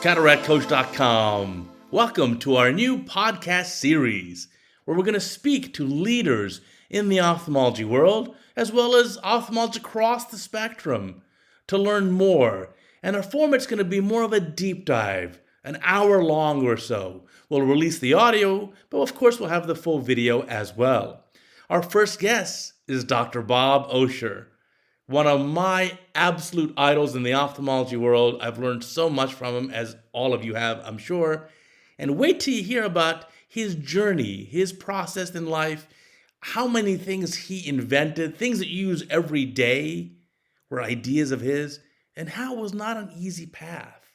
CataractCoach.com. Welcome to our new podcast series where we're going to speak to leaders in the ophthalmology world as well as ophthalmologists across the spectrum to learn more. And our format's going to be more of a deep dive, an hour long or so. We'll release the audio, but of course we'll have the full video as well. Our first guest is Dr. Bob Osher, one of my absolute idols in the ophthalmology world. I've learned so much from him, as all of you have, I'm sure. And wait till you hear about his journey, his process in life, how many things he invented, things that you use every day were ideas of his, and how it was not an easy path.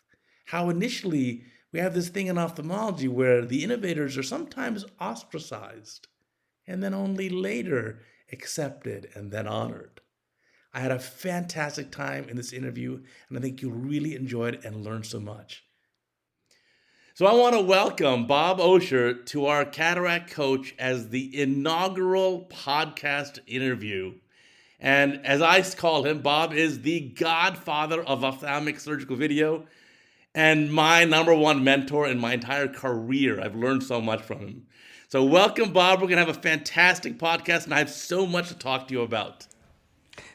How initially we have this thing in ophthalmology where the innovators are sometimes ostracized and then only later accepted and then honored. I had a fantastic time in this interview, and I think you'll really enjoy it and learn so much. So I want to welcome Bob Osher to our Cataract Coach as the inaugural podcast interview. And as I call him, Bob is the Godfather of ophthalmic surgical video and my number one mentor in my entire career. I've learned so much from him. So welcome, Bob. We're going to have a fantastic podcast, and I have so much to talk to you about.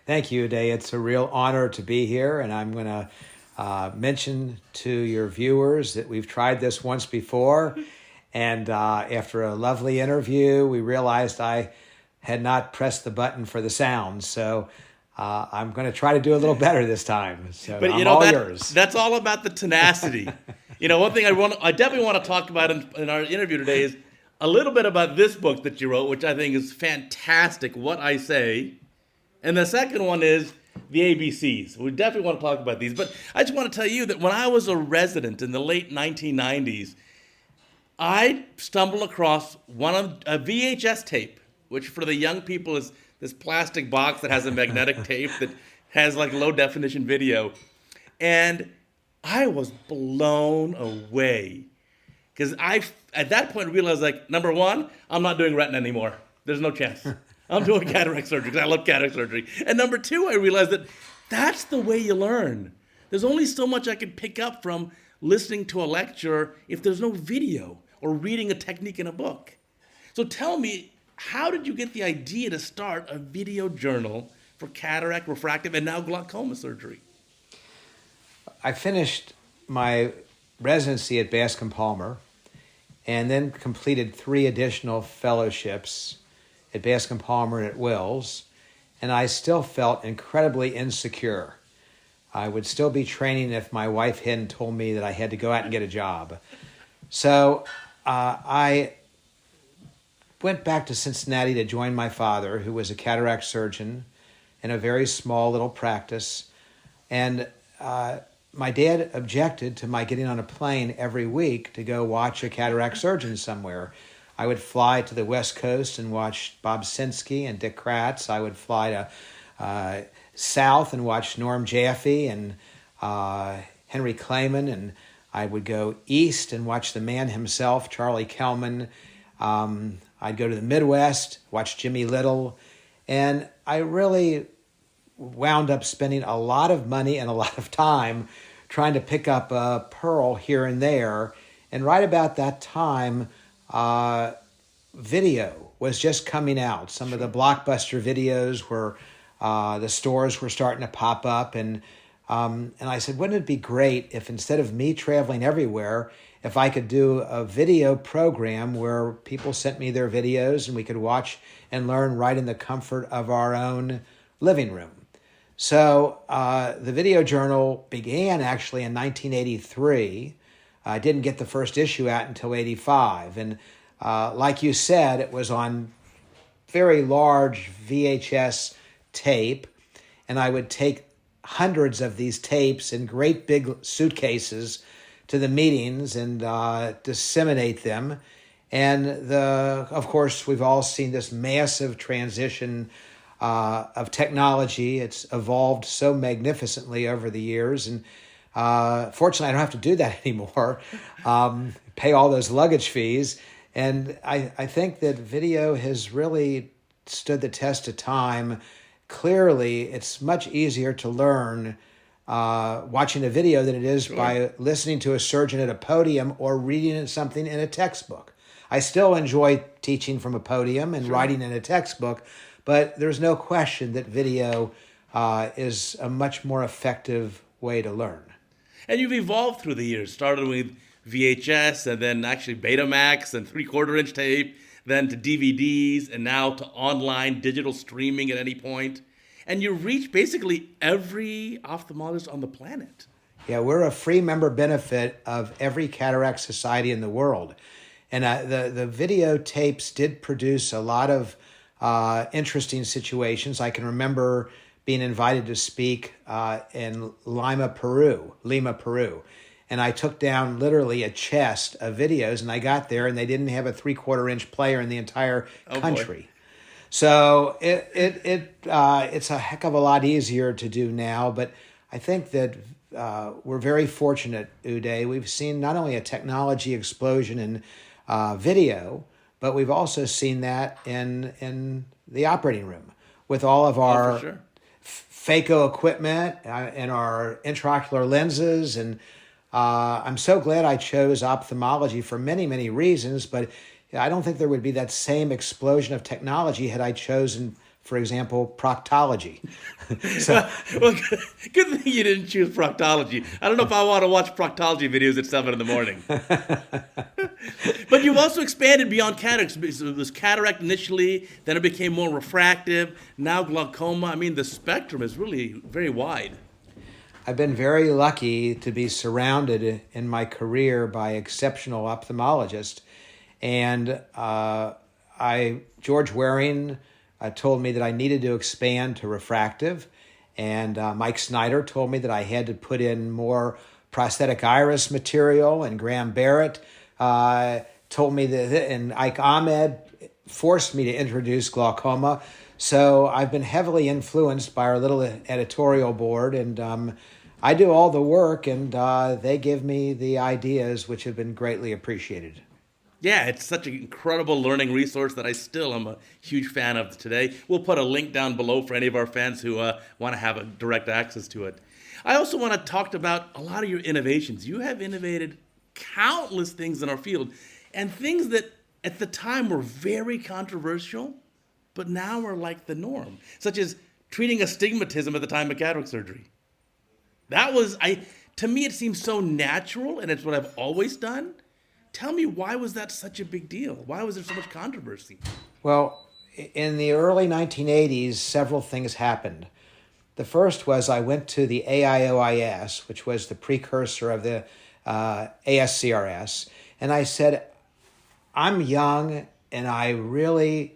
Thank you, Uday. It's a real honor to be here, and I'm going to mention to your viewers that we've tried this once before, and after a lovely interview, we realized I had not pressed the button for the sound, so I'm going to try to do a little better this time. So but I'm all yours. That's all about the tenacity. One thing I definitely want to talk about in our interview today is a little bit about this book that you wrote, which I think is fantastic, What I Say. And the second one is the ABCs. We definitely want to talk about these. But I just want to tell you that when I was a resident in the late 1990s, I stumbled across a VHS tape, which for the young people is this plastic box that has a magnetic tape that has like low definition video. And I was blown away because I, at that point, realized, like, number one, I'm not doing retina anymore. There's no chance. I'm doing cataract surgery because I love cataract surgery. And number two, I realized that that's the way you learn. There's only so much I can pick up from listening to a lecture if there's no video or reading a technique in a book. So tell me, how did you get the idea to start a video journal for cataract, refractive, and now glaucoma surgery? I finished my residency at Bascom Palmer and then completed 3 additional fellowships at Bascom Palmer and at Wills, and I still felt incredibly insecure. I would still be training if my wife hadn't told me that I had to go out and get a job. So I went back to Cincinnati to join my father, who was a cataract surgeon in a very small little practice. And my dad objected to my getting on a plane every week to go watch a cataract surgeon somewhere. I would fly to the West Coast and watch Bob Sinsky and Dick Kratz. I would fly to South and watch Norm Jaffe and Henry Clayman. And I would go East and watch the man himself, Charlie Kellman. I'd go to the Midwest, watch Jimmy Little, and I really wound up spending a lot of money and a lot of time trying to pick up a pearl here and there. And right about that time, video was just coming out. Some of the blockbuster videos were, the stores were starting to pop up, and I said, wouldn't it be great if instead of me traveling everywhere, if I could do a video program where people sent me their videos and we could watch and learn right in the comfort of our own living room. So the video journal began actually in 1983. I didn't get the first issue out until 85. And like you said, it was on very large VHS tape. And I would take hundreds of these tapes in great big suitcases to the meetings and disseminate them. And of course, we've all seen this massive transition of technology. It's evolved so magnificently over the years. And fortunately, I don't have to do that anymore, pay all those luggage fees. And I think that video has really stood the test of time. Clearly, it's much easier to learn watching a video than it is Sure. by listening to a surgeon at a podium or reading something in a textbook. I still enjoy teaching from a podium and writing in a textbook, but there's no question that video is a much more effective way to learn. And you've evolved through the years, started with VHS and then actually Betamax and 3/4 inch tape, then to DVDs and now to online digital streaming at any point. And you reach basically every ophthalmologist on the planet. Yeah, we're a free member benefit of every cataract society in the world. And the videotapes did produce a lot of interesting situations. I can remember being invited to speak in Lima, Peru. And I took down literally a chest of videos, and I got there, and they didn't have a 3/4 inch player in the entire country. So it's a heck of a lot easier to do now, but I think that we're very fortunate, Uday. We've seen not only a technology explosion in video, but we've also seen that in the operating room with all of our phaco equipment and our intraocular lenses. And I'm so glad I chose ophthalmology for many, many reasons, but I don't think there would be that same explosion of technology had I chosen, for example, proctology. Well, good thing you didn't choose proctology. I don't know if I want to watch proctology videos at 7 in the morning. But you've also expanded beyond cataracts. It was cataract initially, then it became more refractive, now glaucoma. I mean, the spectrum is really very wide. I've been very lucky to be surrounded in my career by exceptional ophthalmologists. And George Waring told me that I needed to expand to refractive. And Mike Snyder told me that I had to put in more prosthetic iris material. And Graham Barrett told me that, and Ike Ahmed forced me to introduce glaucoma. So I've been heavily influenced by our little editorial board. And I do all the work, and they give me the ideas, which have been greatly appreciated. Yeah, it's such an incredible learning resource that I still am a huge fan of today. We'll put a link down below for any of our fans who want to have a direct access to it. I also want to talk about a lot of your innovations. You have innovated countless things in our field, and things that at the time were very controversial, but now are like the norm, such as treating astigmatism at the time of cataract surgery. To me, it seems so natural, and it's what I've always done. Tell me, why was that such a big deal? Why was there so much controversy? Well, in the early 1980s, several things happened. The first was I went to the AIOIS, which was the precursor of the ASCRS, and I said, I'm young and I'm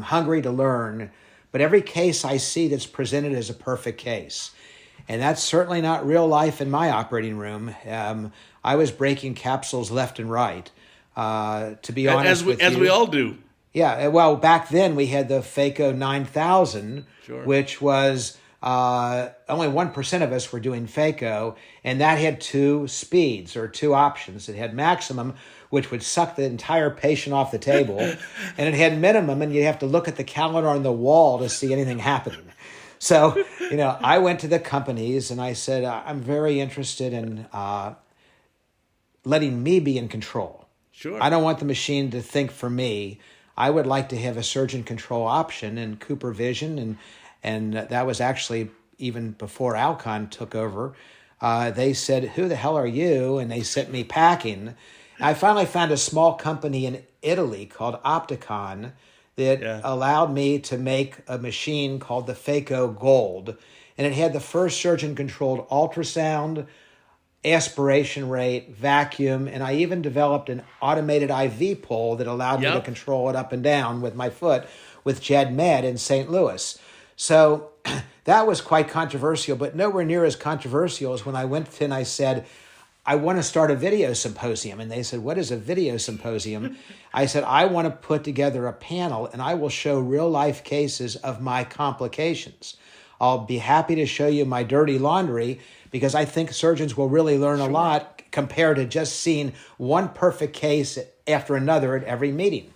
hungry to learn, but every case I see that's presented is a perfect case. And that's certainly not real life in my operating room. I was breaking capsules left and right, to be honest with you. As we all do. Yeah, well, back then we had the phaco 9000, which was only 1% of us were doing phaco, and that had two speeds or two options. It had maximum, which would suck the entire patient off the table, and it had minimum, and you'd have to look at the calendar on the wall to see anything happening. So, I went to the companies and I said, I'm very interested in letting me be in control. Sure. I don't want the machine to think for me. I would like to have a surgeon control option in Cooper Vision, and that was actually even before Alcon took over. They said, who the hell are you? And they sent me packing. I finally found a small company in Italy called Opticon that allowed me to make a machine called the Phaco Gold. And it had the first surgeon-controlled ultrasound, aspiration rate, vacuum, and I even developed an automated IV pole that allowed me to control it up and down with my foot with Jed Med in St. Louis. So that was quite controversial, but nowhere near as controversial as when I went in and I said, I want to start a video symposium. And they said, what is a video symposium? I said, I want to put together a panel and I will show real life cases of my complications. I'll be happy to show you my dirty laundry because I think surgeons will really learn a lot compared to just seeing one perfect case after another at every meeting.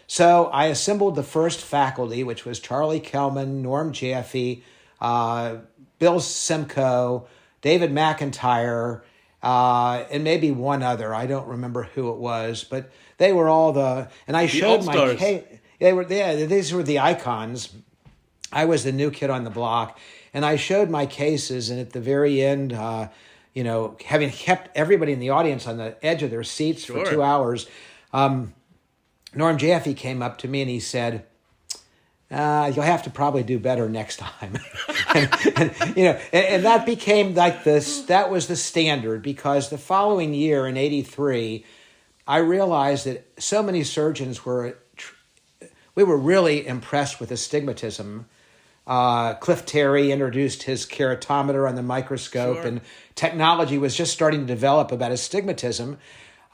So I assembled the first faculty, which was Charlie Kellman, Norm Jaffe, Bill Bill Simcoe, David McIntyre, and maybe one other. I don't remember who it was, but they were all and I showed my case. These were the icons. I was the new kid on the block, and I showed my cases, and at the very end, having kept everybody in the audience on the edge of their seats for 2 hours, Norm Jaffe came up to me and he said, you'll have to probably do better next time. and that became like this, that was the standard, because the following year in 83, I realized that so many surgeons we were really impressed with astigmatism. Cliff Terry introduced his keratometer on the microscope, and technology was just starting to develop about astigmatism.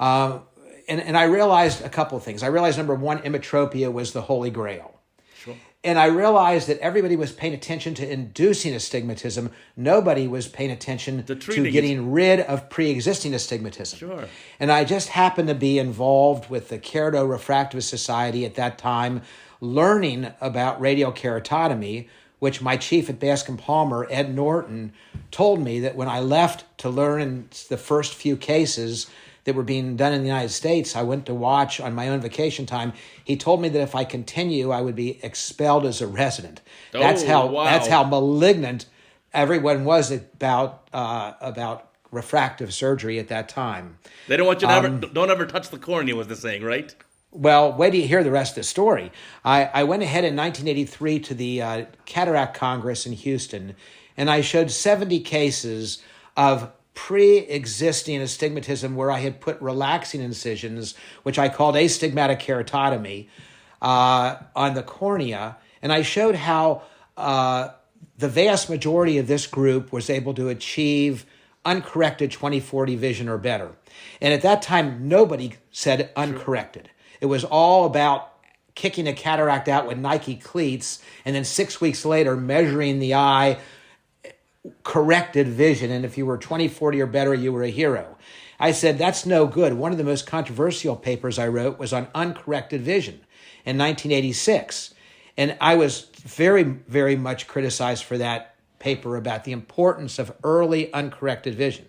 And I realized a couple of things. I realized, number one, emmetropia was the holy grail. Sure. And I realized that everybody was paying attention to inducing astigmatism. Nobody was paying attention to getting rid of pre-existing astigmatism. Sure. And I just happened to be involved with the Keratorefractive Society at that time, learning about radial keratotomy, which my chief at Bascom Palmer, Ed Norton, told me that when I left to learn in the first few cases that were being done in the United States, I went to watch on my own vacation time. He told me that if I continue, I would be expelled as a resident. That's how malignant everyone was about refractive surgery at that time. They don't want you to don't ever touch the cornea, was the saying, right? Well, wait till you hear the rest of the story. I went ahead in 1983 to the Cataract Congress in Houston, and I showed 70 cases of pre-existing astigmatism where I had put relaxing incisions, which I called astigmatic keratotomy, on the cornea. And I showed how the vast majority of this group was able to achieve uncorrected 20/40 vision or better. And at that time, nobody said uncorrected. It was all about kicking a cataract out with Nike cleats, and then 6 weeks later measuring the eye, corrected vision, and if you were 20/40 or better, you were a hero. I said, that's no good. One of the most controversial papers I wrote was on uncorrected vision in 1986. And I was very, very much criticized for that paper about the importance of early uncorrected vision.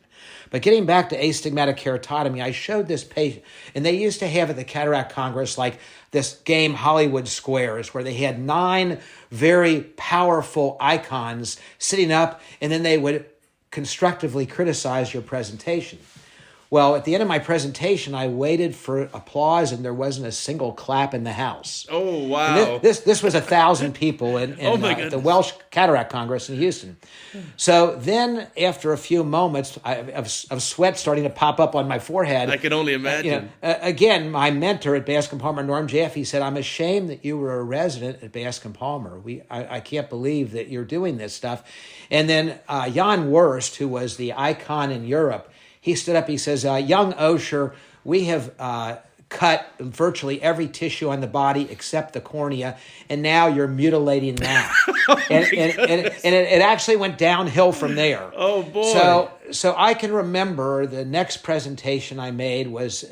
But getting back to astigmatic keratotomy, I showed this patient, and they used to have at the Cataract Congress like this game Hollywood Squares, where they had 9 very powerful icons sitting up, and then they would constructively criticize your presentation. Well, at the end of my presentation, I waited for applause, and there wasn't a single clap in the house. Oh, wow. This was 1,000 people in the Welsh Cataract Congress in Houston. So then, after a few moments of sweat starting to pop up on my forehead, I can only imagine. Again, my mentor at Bascom Palmer, Norm Jaffe, said, I'm ashamed that you were a resident at Bascom Palmer. I can't believe that you're doing this stuff. And then Jan Wurst, who was the icon in Europe, he stood up, he says, young Osher, we have cut virtually every tissue on the body except the cornea, and now you're mutilating that. and it actually went downhill from there. Oh, boy. So I can remember the next presentation I made was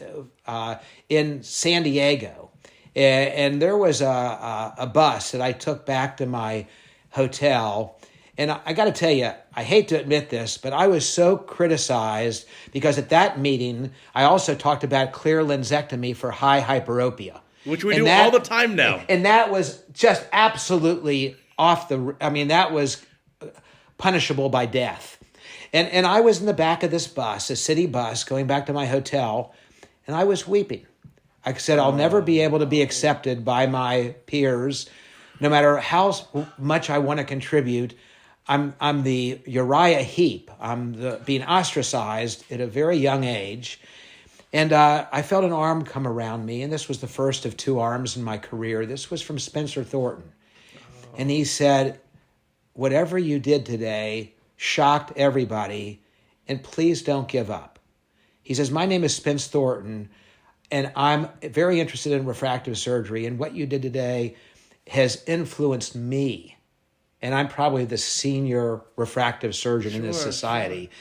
in San Diego. And there was a bus that I took back to my hotel. And I got to tell you, I hate to admit this, but I was so criticized because at that meeting, I also talked about clear lensectomy for high hyperopia. Which we do all the time now. And that was just absolutely that was punishable by death. And I was in the back of this bus, a city bus, going back to my hotel, and I was weeping. I said, I'll never be able to be accepted by my peers, no matter how much I want to contribute. I'm the Uriah Heep. I'm being ostracized at a very young age. And I felt an arm come around me, and this was the first of 2 arms in my career. This was from Spencer Thornton. And he said, whatever you did today shocked everybody, and please don't give up. He says, my name is Spence Thornton, and I'm very interested in refractive surgery, and what you did today has influenced me. And I'm probably the senior refractive surgeon in this society.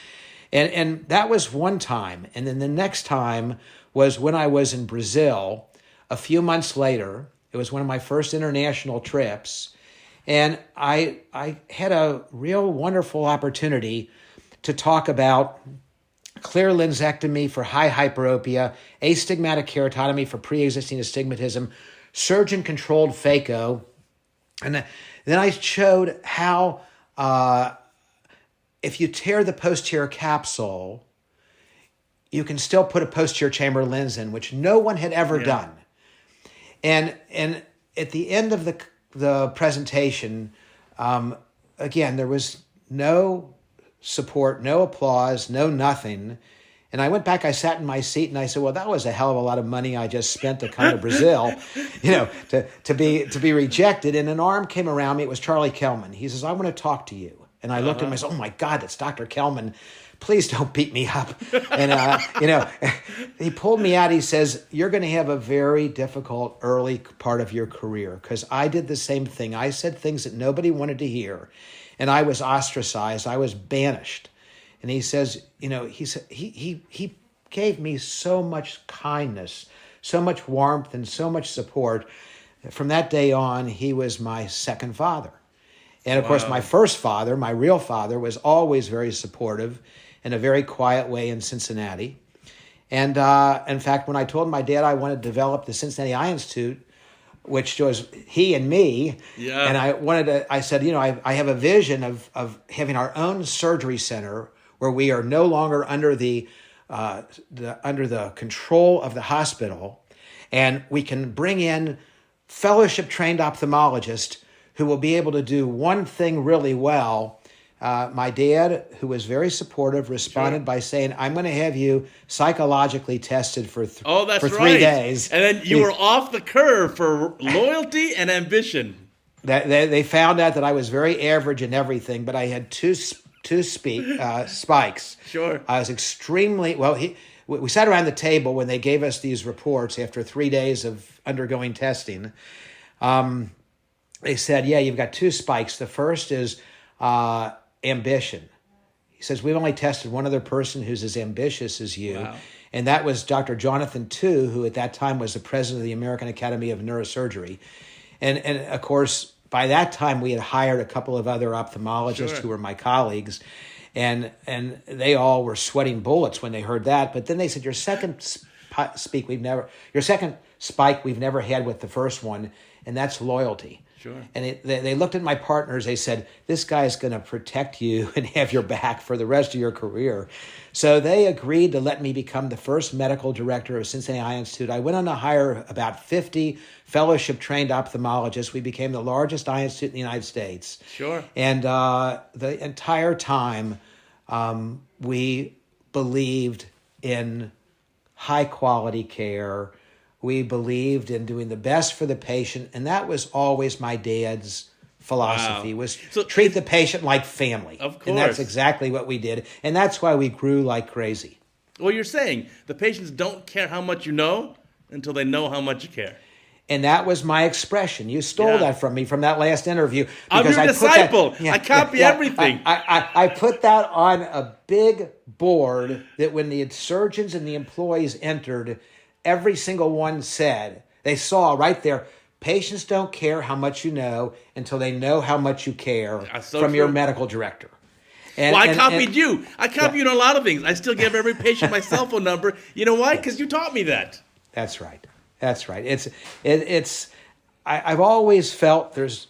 Sure. And that was one time. And then the next time was when I was in Brazil a few months later. It was one of my first international trips. And I had a real wonderful opportunity to talk about clear lensectomy for high hyperopia, astigmatic keratotomy for pre-existing astigmatism, surgeon-controlled phaco. And then I showed how if you tear the posterior capsule, you can still put a posterior chamber lens in, which no one had ever done. And at the end of the presentation, again, there was no support, no applause, no nothing. And I went back, I sat in my seat and I said, well, that was a hell of a lot of money I just spent to come to Brazil, to be rejected. And an arm came around me. It was Charlie Kellman. He says, I want to talk to you. And I looked at him and I said, oh my God, that's Dr. Kellman. Please don't beat me up. And, he pulled me out. He says, you're going to have a very difficult early part of your career, because I did the same thing. I said things that nobody wanted to hear, and I was ostracized. I was banished. And he says, he gave me so much kindness, so much warmth, and so much support. From that day on, he was my second father. And of course, my first father, my real father, was always very supportive in a very quiet way in Cincinnati. And in fact, when I told my dad I wanted to develop the Cincinnati Eye Institute, which was he and me, and I said, I have a vision of having our own surgery center where we are no longer under the control of the hospital, and we can bring in fellowship-trained ophthalmologists who will be able to do one thing really well. My dad, who was very supportive, responded by saying, I'm going to have you psychologically tested for 3 days. And then you were off the curve for loyalty and ambition. They found out that I was very average in everything, but I had two spikes. Sure. I was extremely, we sat around the table when they gave us these reports after 3 days of undergoing testing. They said, you've got 2 spikes. The first is ambition. He says, we've only tested one other person who's as ambitious as you. Wow. And that was Dr. Jonathan Tu, who at that time was the president of the American Academy of Neurosurgery. And of course, by that time, we had hired a couple of other ophthalmologists who were my colleagues. And they all were sweating bullets when they heard that. But then they said, your second spike we've never had with the first one, and that's loyalty. Sure. And they looked at my partners. They said, this guy's going to protect you and have your back for the rest of your career. So they agreed to let me become the first medical director of Cincinnati Eye Institute. I went on to hire about 50 fellowship-trained ophthalmologists. We became the largest eye institute in the United States. Sure. And the entire time, we believed in high-quality care. We believed in doing the best for the patient, and that was always my dad's philosophy, was treat the patient like family. Of course. And that's exactly what we did, and that's why we grew like crazy. Well, you're saying the patients don't care how much you know until they know how much you care. And that was my expression. You stole that from me from that last interview. I'm your disciple. I copy everything. I put that on a big board that when the surgeons and the employees entered, every single one said, they saw right there, patients don't care how much you know until they know how much you care from your medical director. I copied you. I copied you on a lot of things. I still give every patient my cell phone number. You know why? Because you taught me that. That's right. That's right. I've always felt there's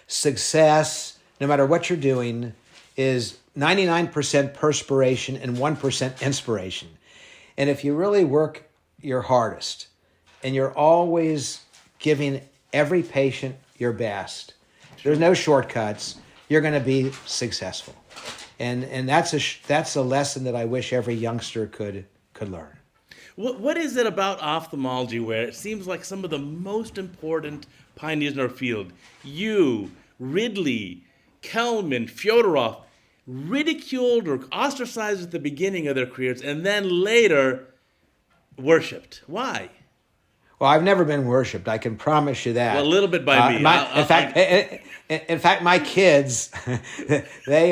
success, no matter what you're doing, is 99% perspiration and 1% inspiration. And if you really work your hardest and you're always giving every patient your best, there's no shortcuts, you're going to be successful. And that's a lesson that I wish every youngster could learn. What is it about ophthalmology where it seems like some of the most important pioneers in our field, you, Ridley, Kellman, Fyodorov, ridiculed or ostracized at the beginning of their careers and then later worshipped? Why? Well, I've never been worshipped. I can promise you that. Well, a little bit by me. In fact, my kids, they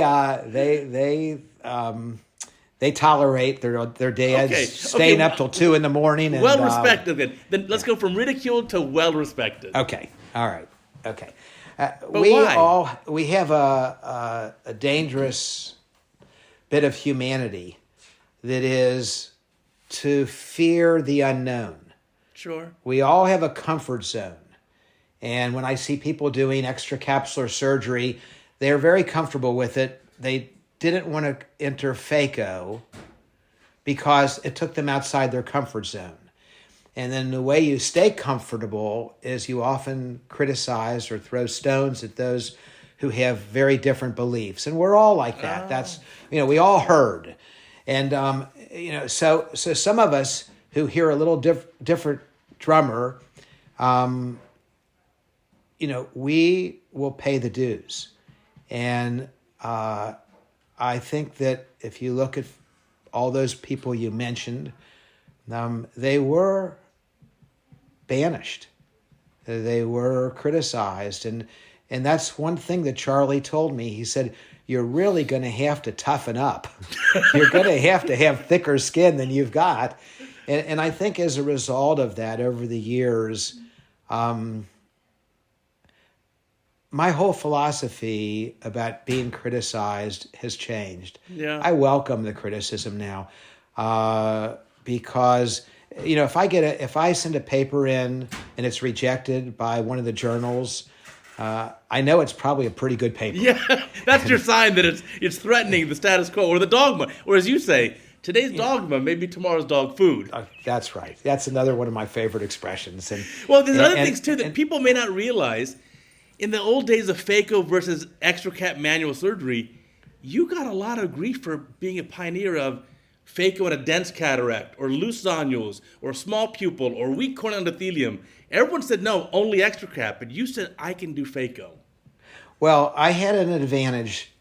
tolerate their dads staying up till 2 a.m. And, well respected. Then let's go from ridiculed to well respected. Okay, all right. Okay. But why? We have a dangerous bit of humanity that is to fear the unknown. Sure. We all have a comfort zone. And when I see people doing extracapsular surgery, they're very comfortable with it. They didn't want to enter phaco because it took them outside their comfort zone. And then the way you stay comfortable is you often criticize or throw stones at those who have very different beliefs. And we're all like that. That's, we all herd. And, so some of us who hear a little different drummer, we will pay the dues. And I think that if you look at all those people you mentioned, they were banished. They were criticized. And that's one thing that Charlie told me. He said, you're really going to have to toughen up. You're going to have thicker skin than you've got. And I think as a result of that, over the years, my whole philosophy about being criticized has changed. Yeah. I welcome the criticism now because, if I send a paper in and it's rejected by one of the journals, I know it's probably a pretty good paper. Yeah, that's your sign that it's threatening the status quo or the dogma. Or as you say, today's dogma may be tomorrow's dog food. That's right. That's another one of my favorite expressions. There's other things too that people may not realize. In the old days of phaco versus extracap manual surgery, you got a lot of grief for being a pioneer of phaco and a dense cataract, or loose zonules, or small pupil, or weak corneal endothelium. Everyone said no, only extracap, but you said I can do phaco. Well, I had an advantage,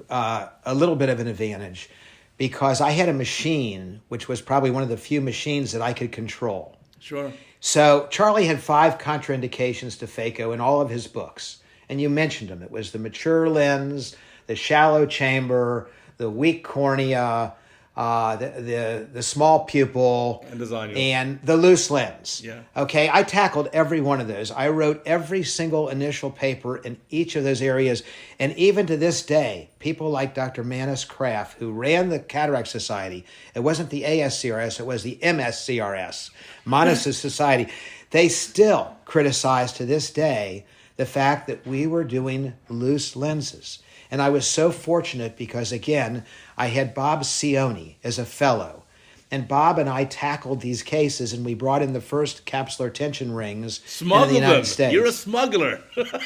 a little bit of an advantage, because I had a machine, which was probably one of the few machines that I could control. Sure. So Charlie had 5 contraindications to phaco in all of his books. And you mentioned them. It was the mature lens, the shallow chamber, the weak cornea, the small pupil, and the loose lens. Yeah. Okay, I tackled every one of those. I wrote every single initial paper in each of those areas. And even to this day, people like Dr. Manus Kraft, who ran the Cataract Society, it wasn't the ASCRS, it was the MSCRS, Manus' Society, they still criticize to this day the fact that we were doing loose lenses. And I was so fortunate because, again, I had Bob Cioni as a fellow. And Bob and I tackled these cases, and we brought in the first capsular tension rings in the United States. You're a smuggler.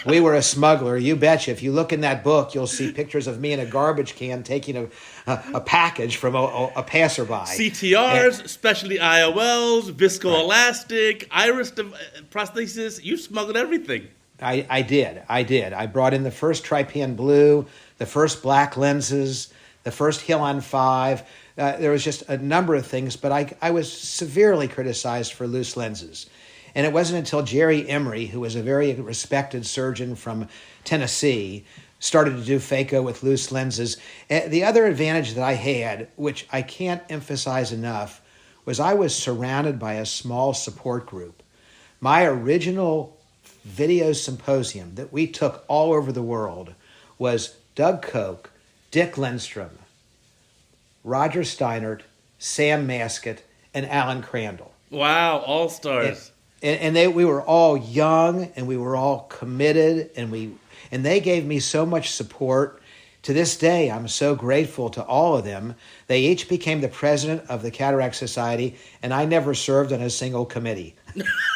We were a smuggler, you betcha. If you look in that book, you'll see pictures of me in a garbage can taking a package from a passerby. CTRs, specialty IOLs, viscoelastic, iris prosthesis. You smuggled everything. I did. I brought in the first Trypan Blue, the first black lenses, the first Hilon 5. There was just a number of things, but I was severely criticized for loose lenses. And it wasn't until Jerry Emery, who was a very respected surgeon from Tennessee, started to do phaco with loose lenses. The other advantage that I had, which I can't emphasize enough, was I was surrounded by a small support group. My original video symposium that we took all over the world was Doug Koch, Dick Lindstrom, Roger Steinert, Sam Maskett, and Alan Crandall. Wow, all stars. And we were all young, and we were all committed, and they gave me so much support. To this day, I'm so grateful to all of them. They each became the president of the Cataract Society, and I never served on a single committee.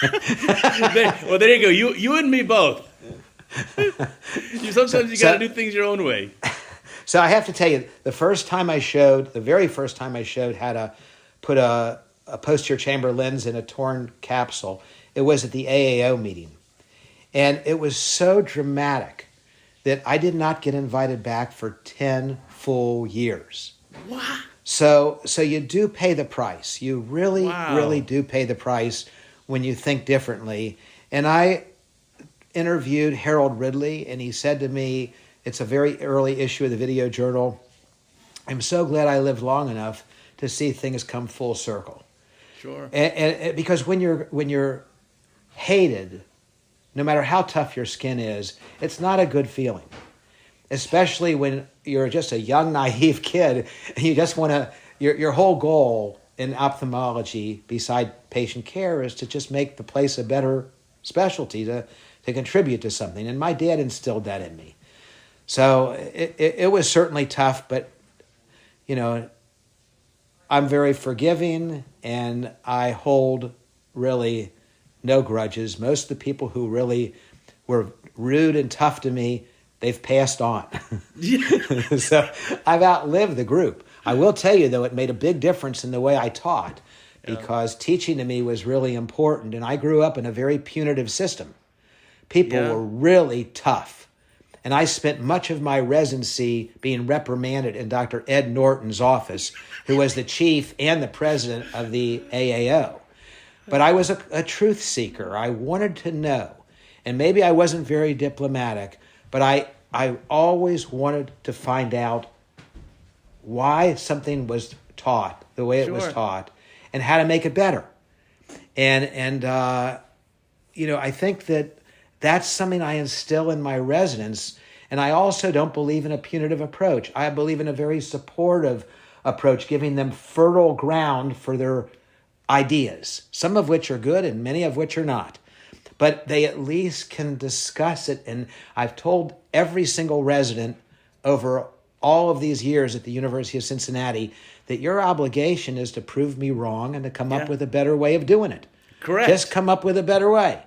Well, there you go. You and me both. Sometimes you got to do things your own way. So I have to tell you, the very first time I showed how to put a posterior chamber lens in a torn capsule, it was at the AAO meeting. And it was so dramatic that I did not get invited back for 10 full years. Wow. So you do pay the price. You really do pay the price when you think differently. And I interviewed Harold Ridley, and he said to me, it's a very early issue of the Video Journal, I'm so glad I lived long enough to see things come full circle. Sure. And because when you're hated, no matter how tough your skin is, it's not a good feeling. Especially when you're just a young, naive kid and you just want to, your whole goal in ophthalmology, beside patient care, is to just make the place a better specialty, to contribute to something. And my dad instilled that in me. So it was certainly tough, but, you know, I'm very forgiving and I hold really no grudges. Most of the people who really were rude and tough to me, they've passed on. So I've outlived the group. I will tell you, though, it made a big difference in the way I taught, because teaching to me was really important. And I grew up in a very punitive system. People were really tough. And I spent much of my residency being reprimanded in Dr. Ed Norton's office, who was the chief and the president of the AAO. But I was a truth seeker. I wanted to know. And maybe I wasn't very diplomatic, but I always wanted to find out why something was taught the way it was taught and how to make it better. And you know, I think that's something I instill in my residents. And I also don't believe in a punitive approach. I believe in a very supportive approach, giving them fertile ground for their ideas, some of which are good and many of which are not. But they at least can discuss it. And I've told every single resident over all of these years at the University of Cincinnati that your obligation is to prove me wrong and to come up with a better way of doing it. Correct. Just come up with a better way.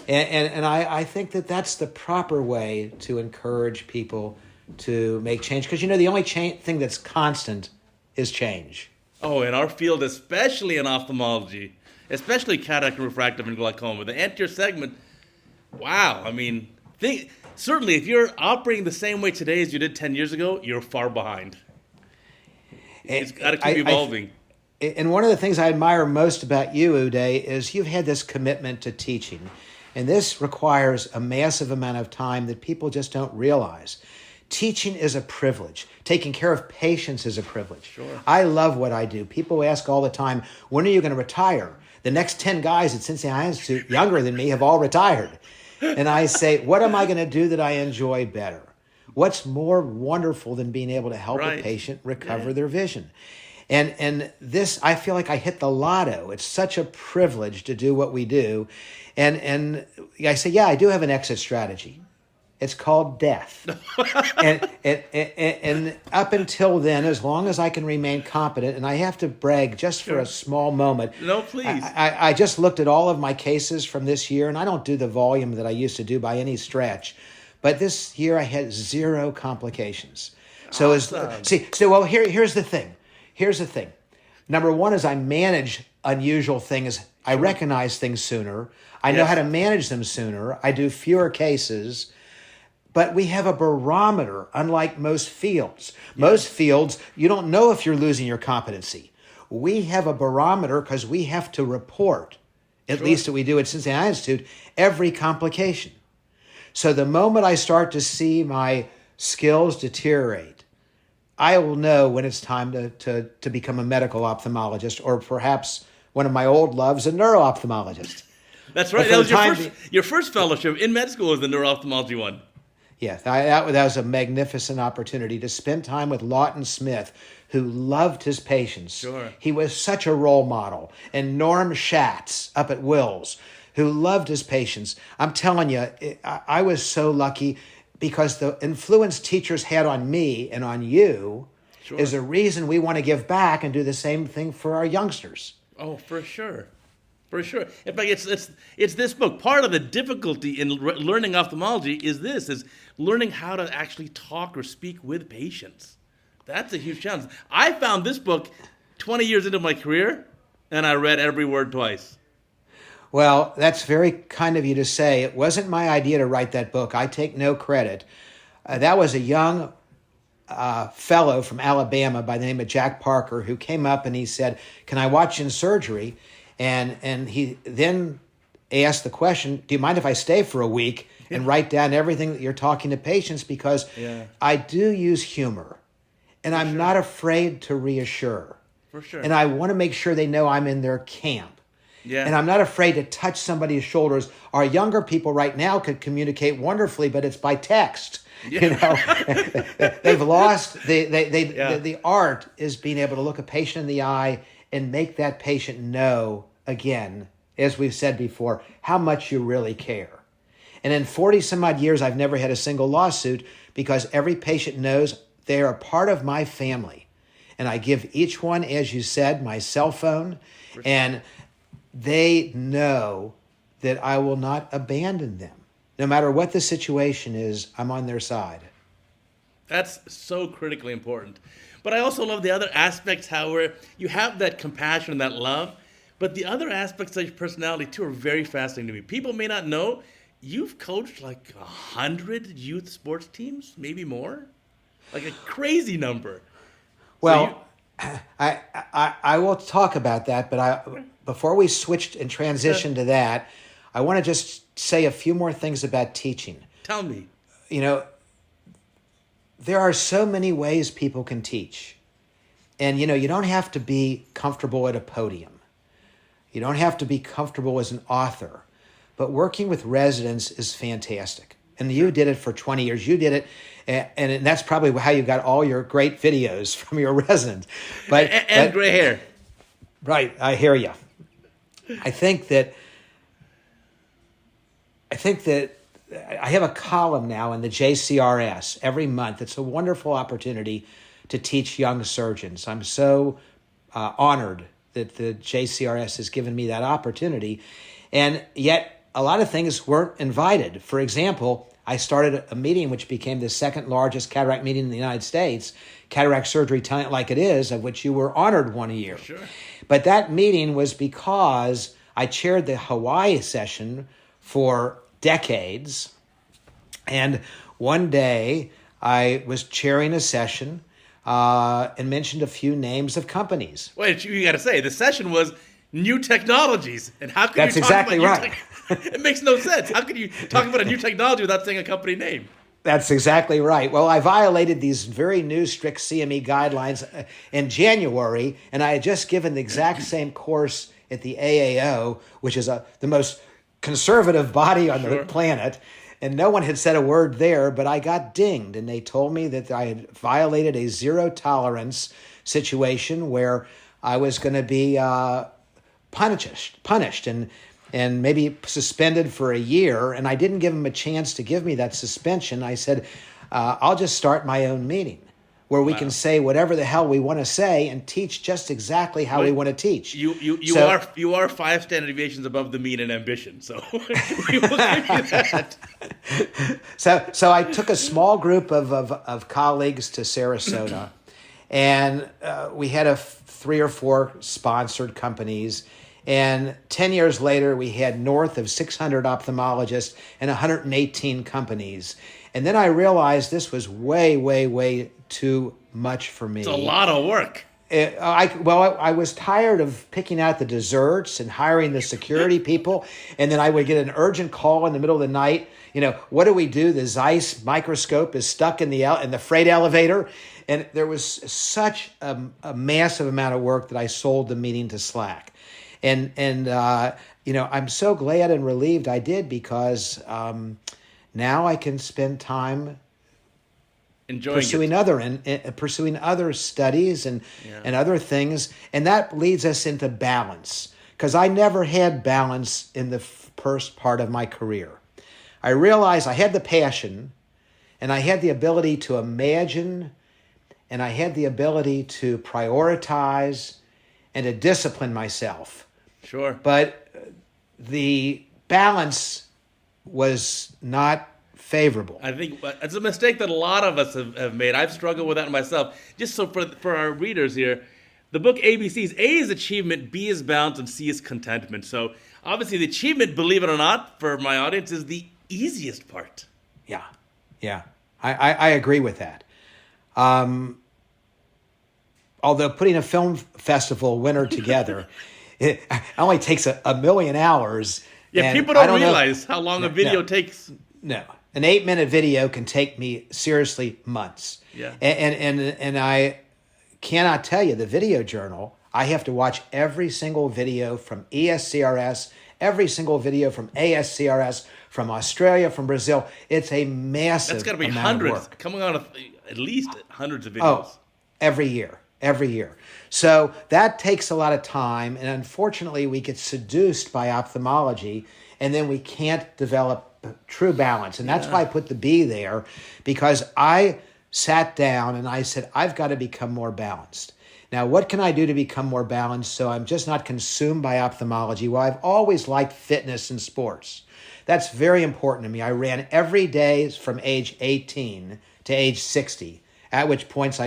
And I think that that's the proper way to encourage people to make change. Because, you know, the only thing that's constant is change. Oh, in our field, especially in ophthalmology, especially cataract, refractive, and glaucoma, the anterior segment, wow. I mean, certainly if you're operating the same way today as you did 10 years ago, you're far behind. It's got to keep evolving. And one of the things I admire most about you, Uday, is you've had this commitment to teaching. And this requires a massive amount of time that people just don't realize. Teaching is a privilege. Taking care of patients is a privilege. Sure. I love what I do. People ask all the time, when are you going to retire? The next 10 guys at Cincinnati Institute, younger than me, have all retired. And I say, what am I going to do that I enjoy better? What's more wonderful than being able to help a patient recover their vision? And this, I feel like I hit the lotto. It's such a privilege to do what we do. And I say, I do have an exit strategy. It's called death. and up until then, as long as I can remain competent, and I have to brag just for a small moment. No, please. I just looked at all of my cases from this year, and I don't do the volume that I used to do by any stretch. But this year I had 0 complications. So awesome. Here's the thing. Here's the thing. Number one is I manage unusual things. I recognize things sooner. I know how to manage them sooner. I do fewer cases. But we have a barometer, unlike most fields. Most fields, you don't know if you're losing your competency. We have a barometer because we have to report, at least that we do at Cincinnati Institute, every complication. So the moment I start to see my skills deteriorate, I will know when it's time to become a medical ophthalmologist, or perhaps one of my old loves, a neuro-ophthalmologist. That's right. That was your first fellowship in med school was the neuro-ophthalmology one. Yeah, that was a magnificent opportunity to spend time with Lawton Smith, who loved his patients. Sure. He was such a role model. And Norm Schatz up at Wills, who loved his patients. I'm telling you, I was so lucky because the influence teachers had on me and on you is a reason we want to give back and do the same thing for our youngsters. Oh, for sure. For sure. In fact, it's this book. Part of the difficulty in learning ophthalmology is learning how to actually talk or speak with patients. That's a huge challenge. I found this book 20 years into my career, and I read every word twice. Well, that's very kind of you to say. It wasn't my idea to write that book. I take no credit. That was a young fellow from Alabama by the name of Jack Parker who came up and he said, "Can I watch you in surgery?" And he then asked the question, "Do you mind if I stay for a week and write down everything that you're talking to patients?" Because I do use humor, and I'm not afraid to reassure. For sure. And I want to make sure they know I'm in their camp. Yeah. And I'm not afraid to touch somebody's shoulders. Our younger people right now could communicate wonderfully, but it's by text. Yeah. You know, they've lost the art is being able to look a patient in the eye and make that patient know, again, as we've said before, how much you really care. And in 40 some odd years, I've never had a single lawsuit because every patient knows they are a part of my family. And I give each one, as you said, my cell phone, and they know that I will not abandon them. No matter what the situation is, I'm on their side. That's so critically important. But I also love the other aspects, how you have that compassion and that love, but the other aspects of your personality too are very fascinating to me. People may not know, you've coached like 100 youth sports teams, maybe more, like a crazy number. Well, I will talk about that, but before we switched and transitioned to that, I want to just say a few more things about teaching. Tell me. You know, there are so many ways people can teach. And, you know, you don't have to be comfortable at a podium. You don't have to be comfortable as an author. But working with residents is fantastic. And you did it for 20 years. You did it, and that's probably how you got all your great videos from your residents. But gray hair. Right, I hear you. I think that I have a column now in the JCRS every month. It's a wonderful opportunity to teach young surgeons. I'm so honored that the JCRS has given me that opportunity. And yet a lot of things weren't invited. For example, I started a meeting which became the second largest cataract meeting in the United States, Cataract Surgery Telling It Like It Is, of which you were honored one year. Sure. But that meeting was because I chaired the Hawaii session for decades. And one day I was chairing a session and mentioned a few names of companies. Wait, you got to say, the session was new technologies. And how could That's you talk exactly about right. It makes no sense. How could you talk about a new technology without saying a company name? That's exactly right. Well, I violated these very new strict CME guidelines in January, and I had just given the exact same course at the AAO, which is the most conservative body on the planet, and no one had said a word there, but I got dinged, and they told me that I had violated a zero tolerance situation where I was going to be punished and maybe suspended for a year. And I didn't give them a chance to give me that suspension. I said, I'll just start my own meeting where we can say whatever the hell we want to say and teach just exactly how we want to teach. You are 5 standard deviations above the mean in ambition, so we will give you that. So I took a small group of colleagues to Sarasota, and we had 3 or 4 sponsored companies. And 10 years later, we had north of 600 ophthalmologists and 118 companies. And then I realized this was way, way, way too much for me. It's a lot of work. I was tired of picking out the desserts and hiring the security people. And then I would get an urgent call in the middle of the night. You know, what do we do? The Zeiss microscope is stuck in the freight elevator. And there was such a massive amount of work that I sold the meeting to Slack. And you know, I'm so glad and relieved I did, because now I can spend time pursuing other studies and other things, and that leads us into balance, because I never had balance in the first part of my career. I realized I had the passion, and I had the ability to imagine, and I had the ability to prioritize and to discipline myself. Sure. But the balance was not favorable. I think it's a mistake that a lot of us have made. I've struggled with that myself. Just so for our readers here, the book ABCs, A is achievement, B is balance, and C is contentment. So obviously the achievement, believe it or not, for my audience, is the easiest part. Yeah. I agree with that. Although putting a film festival winner together, it only takes a million hours. Yeah, people don't realize how long a video takes. No, an 8-minute video can take me seriously months. Yeah, and I cannot tell you, the video journal, I have to watch every single video from ESCRS, every single video from ASCRS, from Australia, from Brazil. It's a massive That's got to be amount hundreds, of work. coming out of at least hundreds of videos. Oh, every year. So that takes a lot of time, and unfortunately we get seduced by ophthalmology, and then we can't develop true balance. And that's why I put the B there, because I sat down and I said, I've got to become more balanced. Now, what can I do to become more balanced so I'm just not consumed by ophthalmology? Well, I've always liked fitness and sports. That's very important to me. I ran every day from age 18 to age 60, at which points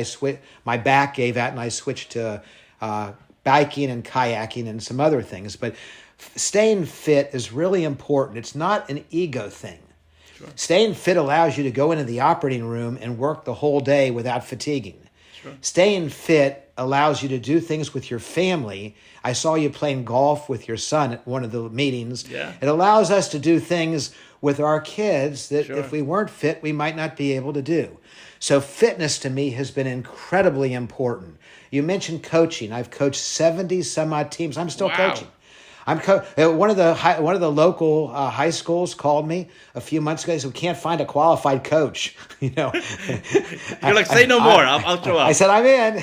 my back gave out and I switched to biking and kayaking and some other things. But staying fit is really important. It's not an ego thing. Sure. Staying fit allows you to go into the operating room and work the whole day without fatiguing. Sure. Staying fit allows you to do things with your family. I saw you playing golf with your son at one of the meetings. Yeah. It allows us to do things with our kids that if we weren't fit, we might not be able to do. So fitness to me has been incredibly important. You mentioned coaching. I've coached 70 some odd teams. I'm still coaching. One of the local high schools called me a few months ago. They said, we can't find a qualified coach. You're like, say no more. I'll show up. I said, I'm in.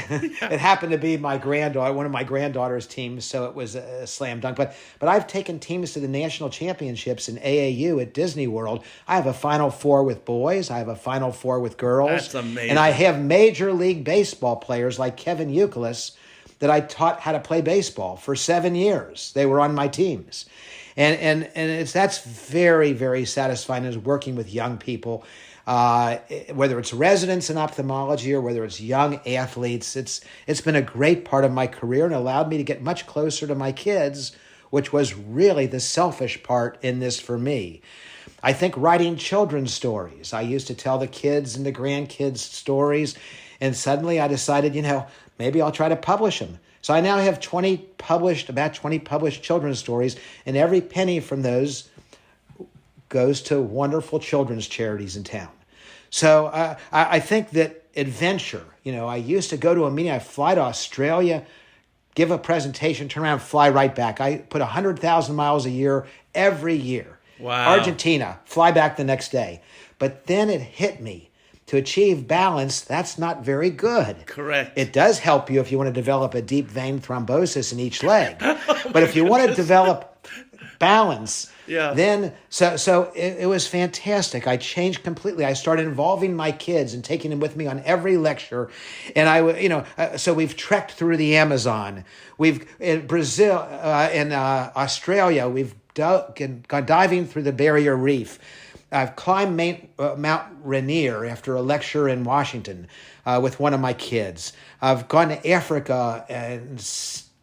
It happened to be one of my granddaughter's teams, so it was a slam dunk. But I've taken teams to the national championships in AAU at Disney World. I have a Final Four with boys. I have a Final Four with girls. That's amazing. And I have Major League Baseball players like Kevin Youkilis that I taught how to play baseball for 7 years. They were on my teams. And that's very, very satisfying as working with young people, whether it's residents in ophthalmology or whether it's young athletes. It's been a great part of my career and allowed me to get much closer to my kids, which was really the selfish part in this for me. I think writing children's stories. I used to tell the kids and the grandkids stories, and suddenly I decided, maybe I'll try to publish them. So I now have about 20 published children's stories, and every penny from those goes to wonderful children's charities in town. So I think that adventure, I used to go to a meeting, I'd fly to Australia, give a presentation, turn around, fly right back. I put 100,000 miles a year every year. Wow. Argentina, fly back the next day. But then it hit me. To achieve balance, that's not very good. Correct. It does help you if you want to develop a deep vein thrombosis in each leg. But if you want to develop balance, then so it was fantastic. I changed completely. I started involving my kids and taking them with me on every lecture. And so we've trekked through the Amazon. We've in Brazil, in Australia, we've gone diving through the Barrier Reef. I've climbed Mount Rainier after a lecture in Washington with one of my kids. I've gone to Africa and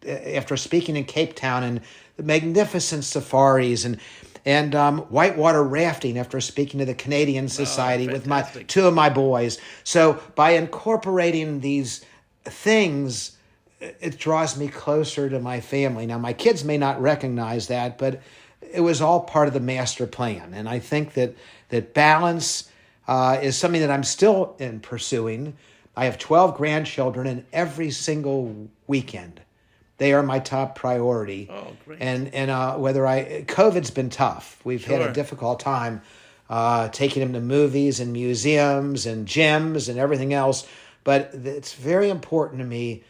after speaking in Cape Town, and the magnificent safaris and whitewater rafting after speaking to the Canadian Society with two of my boys. So by incorporating these things, it draws me closer to my family. Now, my kids may not recognize that, but it was all part of the master plan. And I think that balance is something that I'm still pursuing. I have 12 grandchildren, and every single weekend, they are my top priority. Oh, great. And COVID's been tough. We've had a difficult time taking them to movies and museums and gyms and everything else. But it's very important to me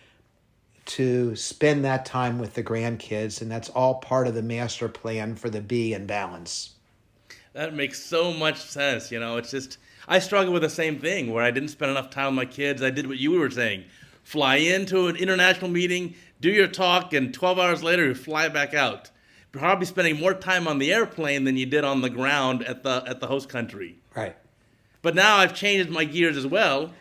to spend that time with the grandkids, and that's all part of the master plan for the B in balance. That makes so much sense. It's just, I struggle with the same thing where I didn't spend enough time with my kids. I did what you were saying. Fly into an international meeting, do your talk, and 12 hours later you fly back out. Probably spending more time on the airplane than you did on the ground at the host country. Right. But now I've changed my gears as well.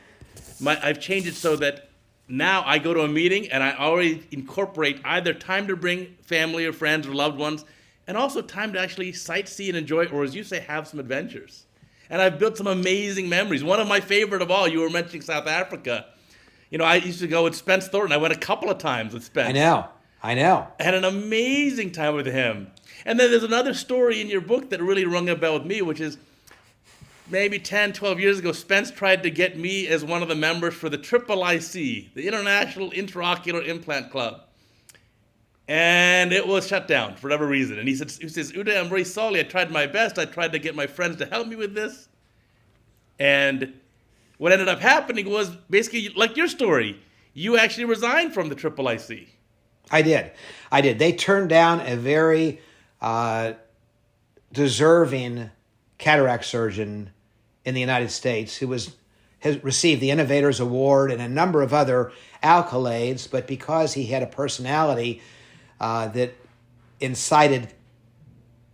I've changed it so that now I go to a meeting and I already incorporate either time to bring family or friends or loved ones, and also time to actually sightsee and enjoy, or as you say, have some adventures. And I've built some amazing memories. One of my favorite of all, you were mentioning South Africa. I used to go with Spence Thornton. I went a couple of times with Spence. I know. I had an amazing time with him. And then there's another story in your book that really rung a bell with me, which is maybe 10, 12 years ago, Spence tried to get me as one of the members for the IIIC, the International Intraocular Implant Club. and it was shut down for whatever reason. And he says, Uday, I'm very sorry. I tried my best. I tried to get my friends to help me with this. And what ended up happening was basically like your story. You actually resigned from the IIIC. I did. They turned down a very deserving cataract surgeon in the United States who has received the Innovators Award and a number of other accolades, but because he had a personality that incited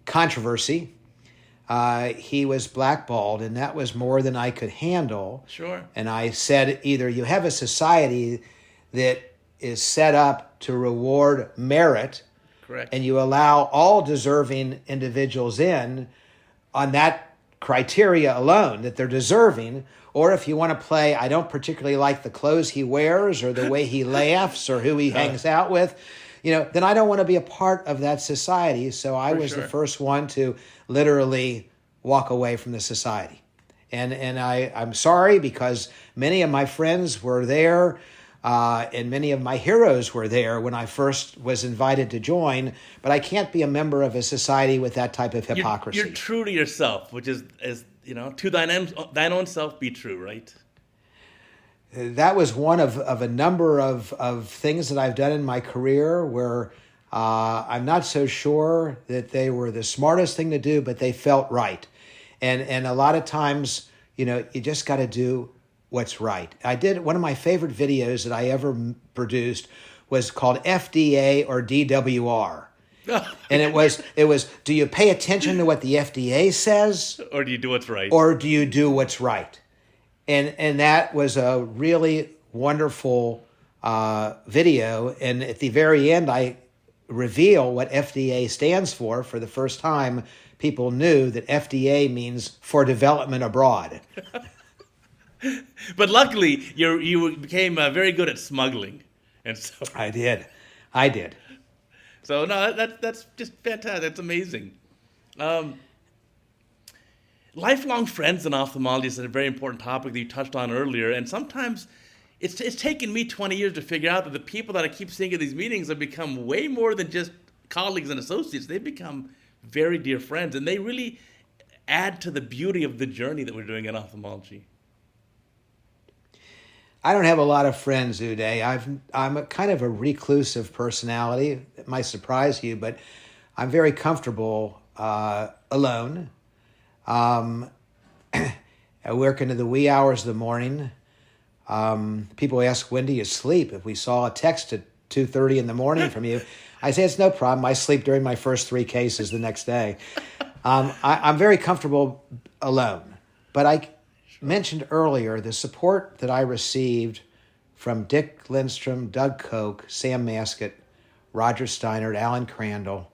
controversy, he was blackballed, and that was more than I could handle. Sure. And I said, either you have a society that is set up to reward merit, correct, and you allow all deserving individuals in on that criteria alone, that they're deserving, or if you want to play, I don't particularly like the clothes he wears or the way he laughs or who he hangs out with, then I don't want to be a part of that society. So I was the first one to literally walk away from the society. And I'm sorry, because many of my friends were there, and many of my heroes were there when I first was invited to join, but I can't be a member of a society with that type of hypocrisy. You're true to yourself, which is to thine own self be true, right? That was one of a number of things that I've done in my career where I'm not so sure that they were the smartest thing to do, but they felt right. And a lot of times, you just got to do what's right. I did one of my favorite videos that I ever produced was called FDA or DWR. And it was, do you pay attention to what the FDA says? Or do you do what's right? Or do you do what's right? And that was a really wonderful video. And at the very end, I reveal what FDA stands for. For the first time, people knew that FDA means for development abroad. But luckily, you became very good at smuggling, and so I did. So no, that's just fantastic. That's amazing. Lifelong friends in ophthalmology is a very important topic that you touched on earlier, and sometimes it's taken me 20 years to figure out that the people that I keep seeing at these meetings have become way more than just colleagues and associates. They've become very dear friends, and they really add to the beauty of the journey that we're doing in ophthalmology. I don't have a lot of friends, Uday. I'm a kind of a reclusive personality. It might surprise you, but I'm very comfortable alone. I work into the wee hours of the morning. People ask, when do you sleep? If we saw a text at 2:30 in the morning from you, I say, it's no problem. I sleep during my first 3 cases the next day. I'm very comfortable alone. But I mentioned earlier the support that I received from Dick Lindstrom, Doug Koch, Sam Maskett, Roger Steinert, Alan Crandall,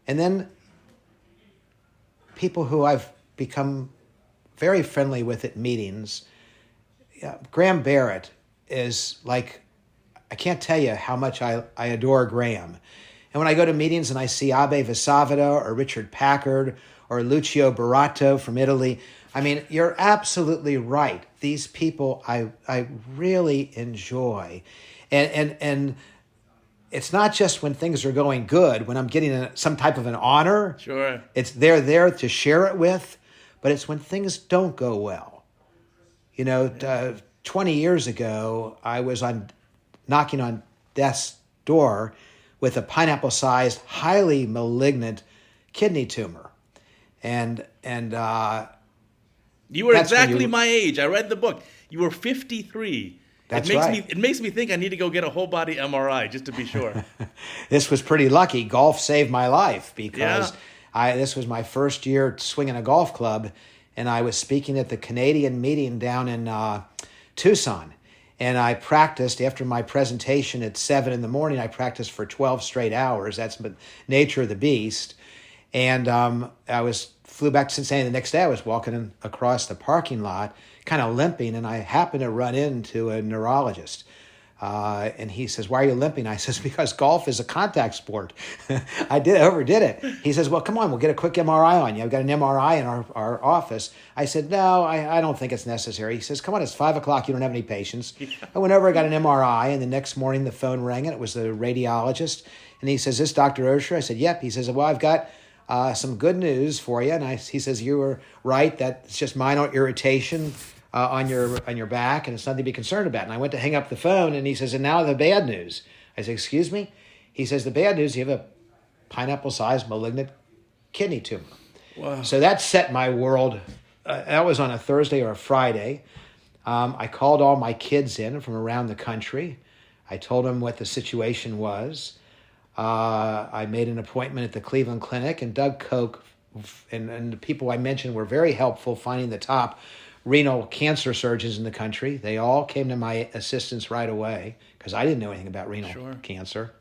and then people who I've become very friendly with at meetings. Graham Barrett is like, I can't tell you how much I adore Graham. And when I go to meetings and I see Abe Vasavada or Richard Packard or Lucio Barato from Italy, I mean, you're absolutely right. These people I really enjoy. And it's not just when things are going good, when I'm getting some type of an honor. Sure. They're there to share it with, but it's when things don't go well. 20 years ago, I was knocking on death's door with a pineapple-sized, highly malignant kidney tumor. And you were exactly my age. I read the book. You were 53. That's right. It makes me think I need to go get a whole body MRI just to be sure. This was pretty lucky. Golf saved my life because this was my first year swinging a golf club, and I was speaking at the Canadian meeting down in Tucson. And I practiced after my presentation at 7 in the morning. I practiced for 12 straight hours. That's the nature of the beast. And flew back to Cincinnati the next day. I was walking across the parking lot, kind of limping, and I happened to run into a neurologist, And he says, "Why are you limping?" I says, "Because golf is a contact sport." I overdid it. He says, "Well, come on, we'll get a quick MRI on you. I've got an MRI in our office." I said, "No, I don't think it's necessary." He says, "Come on, it's 5:00. You don't have any patients." I went over, I got an MRI, and the next morning the phone rang, and it was the radiologist. And he says, "This Dr. Osher?" I said, "Yep." He says, "Well, I've got some good news for you." And he says, "You were right. That's just minor irritation on your back, and it's nothing to be concerned about." And I went to hang up the phone, and he says, "And now the bad news." I said, "Excuse me?" He says, "The bad news, you have a pineapple-sized malignant kidney tumor." Wow. So that set my world. That was on a Thursday or a Friday. I called all my kids in from around the country. I told them what the situation was. I made an appointment at the Cleveland Clinic, and Doug Koch and the people I mentioned were very helpful finding the top renal cancer surgeons in the country. They all came to my assistance right away because I didn't know anything about renal cancer.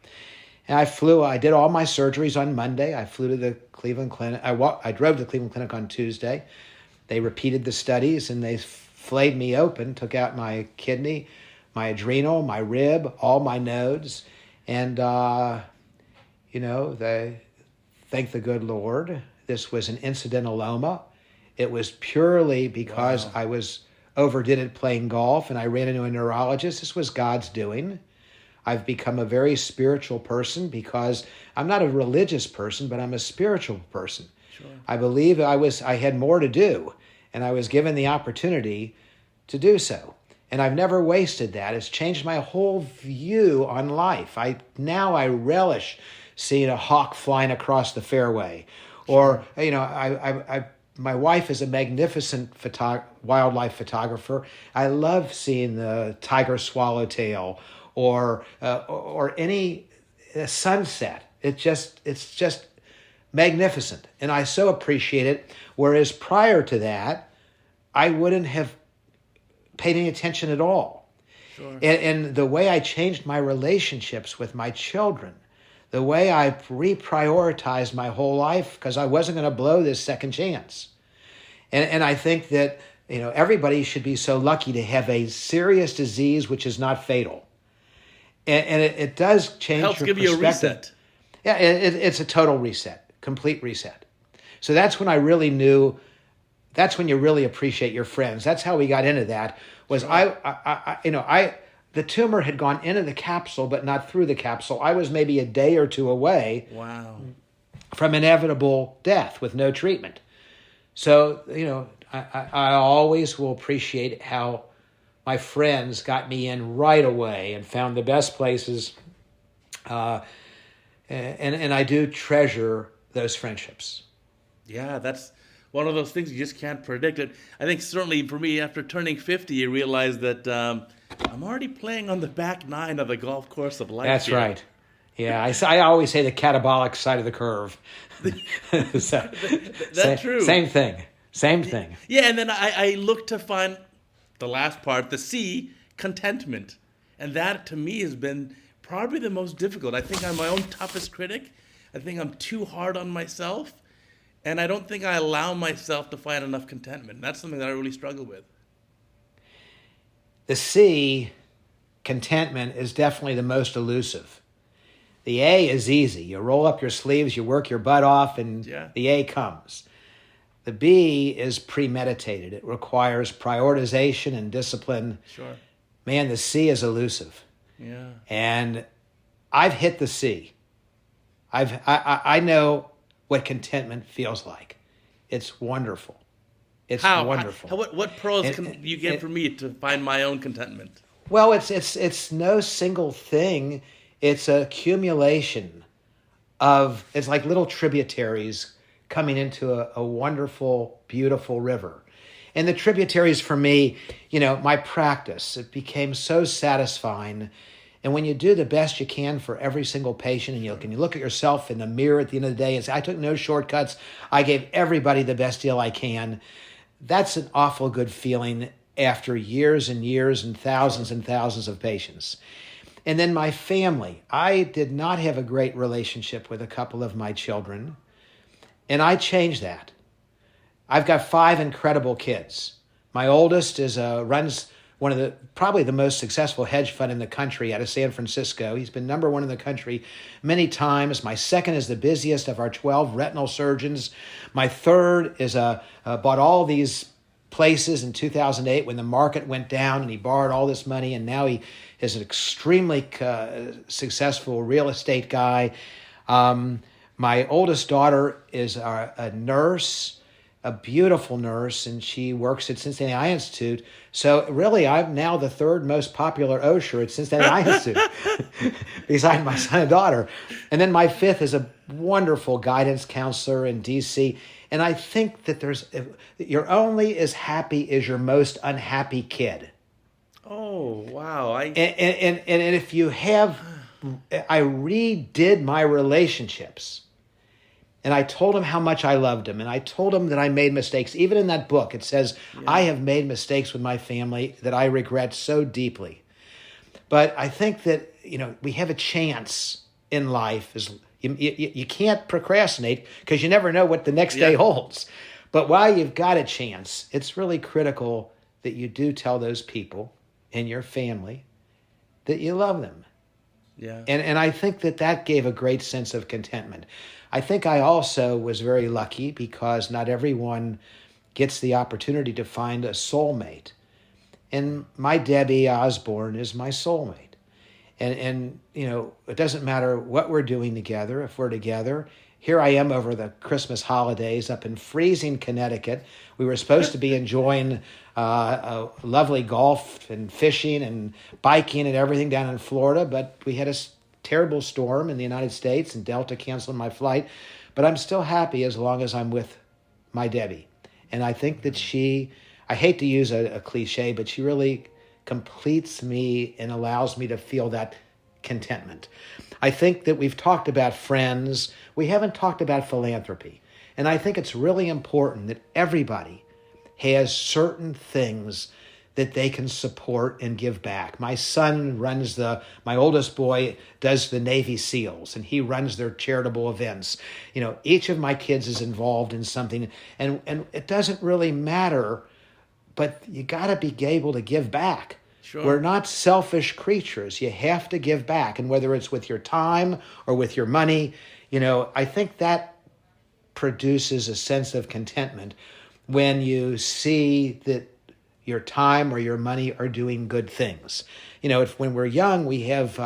And I did all my surgeries on Monday. I flew to the Cleveland Clinic. I drove to the Cleveland Clinic on Tuesday. They repeated the studies, and they flayed me open, took out my kidney, my adrenal, my rib, all my nodes. And, they thank the good Lord. This was an incidentalloma. It was purely because I overdid it playing golf, and I ran into a neurologist. This was God's doing. I've become a very spiritual person because I'm not a religious person, but I'm a spiritual person. Sure. I believe I had more to do, and I was given the opportunity to do so. And I've never wasted that. It's changed my whole view on life. Now I relish seeing a hawk flying across the fairway. Or, my wife is a magnificent wildlife photographer. I love seeing the tiger swallowtail or any sunset. It's just magnificent, and I so appreciate it. Whereas prior to that, I wouldn't have paid any attention at all. Sure. And the way I changed my relationships with my children, the way I reprioritized my whole life, because I wasn't going to blow this second chance. And I think that everybody should be so lucky to have a serious disease which is not fatal. And it does change your perspective. Helps give you a reset. Yeah, it's a total reset, complete reset. So that's when I really knew. That's when you really appreciate your friends. That's how we got into that. Was sure. The tumor had gone into the capsule, but not through the capsule. I was maybe a day or two away. Wow. From inevitable death with no treatment. So I always will appreciate how my friends got me in right away and found the best places. And I do treasure those friendships. Yeah, that's one of those things you just can't predict. It. I think certainly for me, after turning 50, you realize that I'm already playing on the back nine of the golf course of life. That's here. Right. Yeah, I always say the catabolic side of the curve. That's true. Same thing. Yeah, and then I look to find the last part, the C, contentment. And that, to me, has been probably the most difficult. I think I'm my own toughest critic. I think I'm too hard on myself. And I don't think I allow myself to find enough contentment. That's something that I really struggle with. The C, contentment, is definitely the most elusive. The A is easy. You roll up your sleeves, you work your butt off, and the A comes. The B is premeditated. It requires prioritization and discipline. Sure. Man, the C is elusive. Yeah. And I've hit the C. I know what contentment feels like. It's wonderful. It's wonderful. What pearls can you get from me to find my own contentment? Well, it's no single thing. It's an accumulation of, it's like little tributaries coming into a wonderful, beautiful river. And the tributaries for me, my practice, it became so satisfying. And when you do the best you can for every single patient, and you look at yourself in the mirror at the end of the day and say, I took no shortcuts, I gave everybody the best deal I can, that's an awful good feeling after years and years and thousands of patients. And then my family. I did not have a great relationship with a couple of my children, and I changed that. I've got 5 incredible kids. My oldest runs probably the most successful hedge fund in the country out of San Francisco. He's been number one in the country many times. My second is the busiest of our 12 retinal surgeons. My third is bought all these places in 2008 when the market went down, and he borrowed all this money, and now he is an extremely successful real estate guy. My oldest daughter is a nurse, a beautiful nurse, and she works at Cincinnati Eye Institute. So really, I'm now the third most popular Osher at Cincinnati Eye Institute, beside my son and daughter. And then my fifth is a wonderful guidance counselor in D.C. And I think that you're only as happy as your most unhappy kid. Oh, wow. And if you have, I redid my relationships. And I told him how much I loved him. And I told him that I made mistakes. Even in that book, it says, I have made mistakes with my family that I regret so deeply. But I think that, we have a chance in life. You can't procrastinate because you never know what the next day holds. But while you've got a chance, it's really critical that you do tell those people in your family that you love them. Yeah. And I think that gave a great sense of contentment. I think I also was very lucky because not everyone gets the opportunity to find a soulmate. And my Debbie Osborne is my soulmate. And it doesn't matter what we're doing together. If we're together, here I am over the Christmas holidays up in freezing Connecticut. We were supposed to be enjoying a lovely golf and fishing and biking and everything down in Florida, but we had a terrible storm in the United States and Delta canceled my flight. But I'm still happy as long as I'm with my Debbie. And I think that I hate to use a cliche, but she really completes me and allows me to feel that contentment. I think that we've talked about friends. We haven't talked about philanthropy. And I think it's really important that everybody has certain things that they can support and give back. My son my oldest boy does the Navy SEALs, and he runs their charitable events. Each of my kids is involved in something, and it doesn't really matter, but you got to be able to give back. Sure. We're not selfish creatures. You have to give back, and whether it's with your time or with your money, I think that produces a sense of contentment when you see that your time or your money are doing good things. When we're young, we have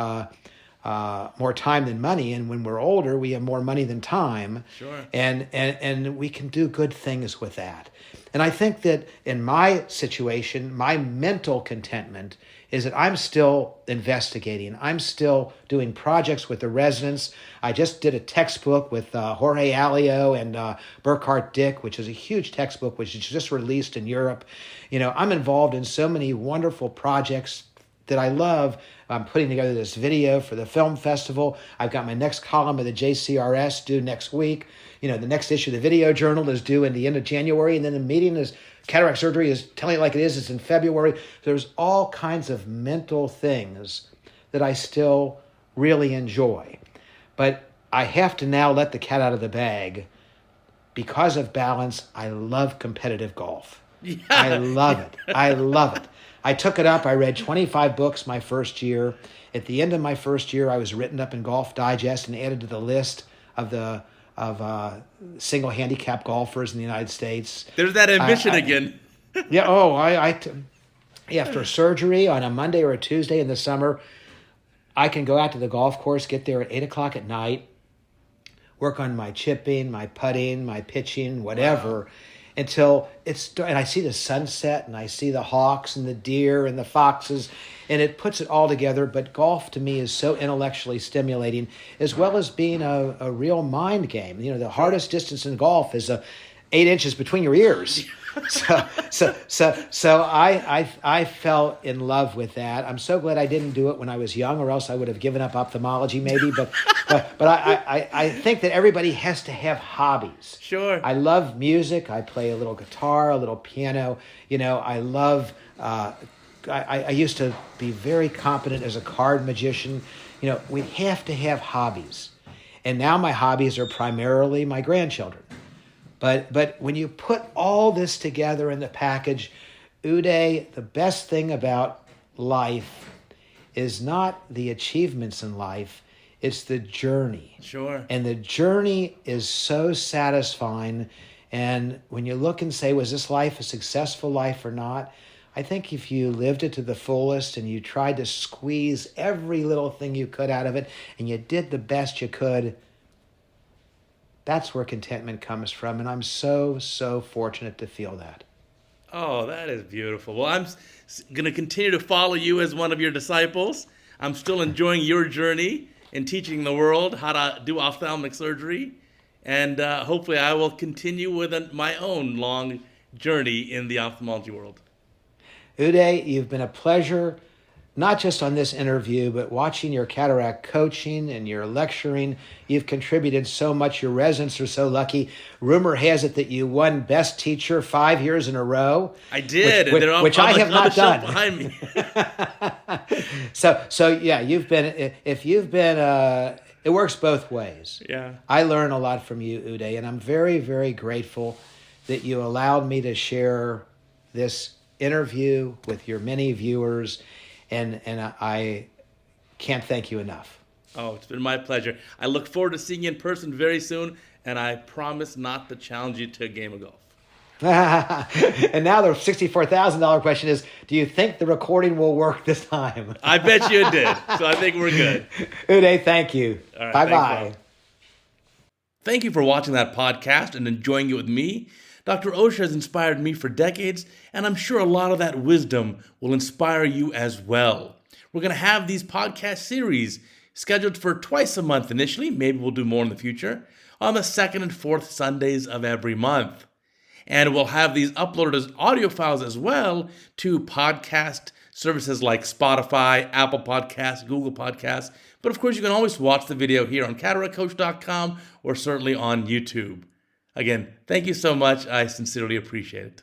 more time than money, and when we're older, we have more money than time. Sure. And we can do good things with that. And I think that in my situation, my mental contentment is that I'm still investigating. I'm still doing projects with the residents. I just did a textbook with Jorge Alio and Burkhart Dick, which is a huge textbook, which is just released in Europe. I'm involved in so many wonderful projects that I love. I'm putting together this video for the film festival. I've got my next column of the JCRS due next week. The next issue of the Video Journal is due in the end of January, and then the meeting is cataract surgery is telling it like it is. It's in February. There's all kinds of mental things that I still really enjoy. But I have to now let the cat out of the bag. Because of balance, I love competitive golf. Yeah. I love it. I love it. I took it up. I read 25 books my first year. At the end of my first year, I was written up in Golf Digest and added to the list of single handicap golfers in the United States. There's that ambition again. Yeah. Oh, after surgery on a Monday or a Tuesday in the summer, I can go out to the golf course, get there at 8:00 at night, work on my chipping, my putting, my pitching, whatever. Wow. Until and I see the sunset and I see the hawks and the deer and the foxes, and it puts it all together. But golf to me is so intellectually stimulating, as well as being a real mind game. The hardest distance in golf is 8 inches between your ears. So I fell in love with that. I'm so glad I didn't do it when I was young, or else I would have given up ophthalmology maybe. But I think that everybody has to have hobbies. Sure. I love music. I play a little guitar, a little piano. I love. I used to be very competent as a card magician. We have to have hobbies, and now my hobbies are primarily my grandchildren. But when you put all this together in the package, Uday, the best thing about life is not the achievements in life, it's the journey. Sure. And the journey is so satisfying. And when you look and say, was this life a successful life or not? I think if you lived it to the fullest and you tried to squeeze every little thing you could out of it and you did the best you could, that's where contentment comes from. And I'm so, so fortunate to feel that. Oh, that is beautiful. Well, I'm going to continue to follow you as one of your disciples. I'm still enjoying your journey in teaching the world how to do ophthalmic surgery. And hopefully I will continue with my own long journey in the ophthalmology world. Uday, you've been a pleasure, not just on this interview, but watching your cataract coaching and your lecturing. You've contributed so much. Your residents are so lucky. Rumor has it that you won Best Teacher 5 years in a row. I did, which I have not done. Behind me. So yeah, it works both ways. Yeah. I learn a lot from you, Uday, and I'm very, very grateful that you allowed me to share this interview with your many viewers, and I can't thank you enough. Oh, it's been my pleasure. I look forward to seeing you in person very soon, and I promise not to challenge you to a game of golf. And now the $64,000 question is, do you think the recording will work this time? I bet you it did, so I think we're good. Uday, thank you. All right, bye-bye. Thanks, thank you for watching that podcast and enjoying it with me. Dr. Osher has inspired me for decades, and I'm sure a lot of that wisdom will inspire you as well. We're going to have these podcast series scheduled for twice a month initially. Maybe we'll do more in the future, on the second and fourth Sundays of every month. And we'll have these uploaded as audio files as well to podcast services like Spotify, Apple Podcasts, Google Podcasts. But of course, you can always watch the video here on CataractCoach.com or certainly on YouTube. Again, thank you so much. I sincerely appreciate it.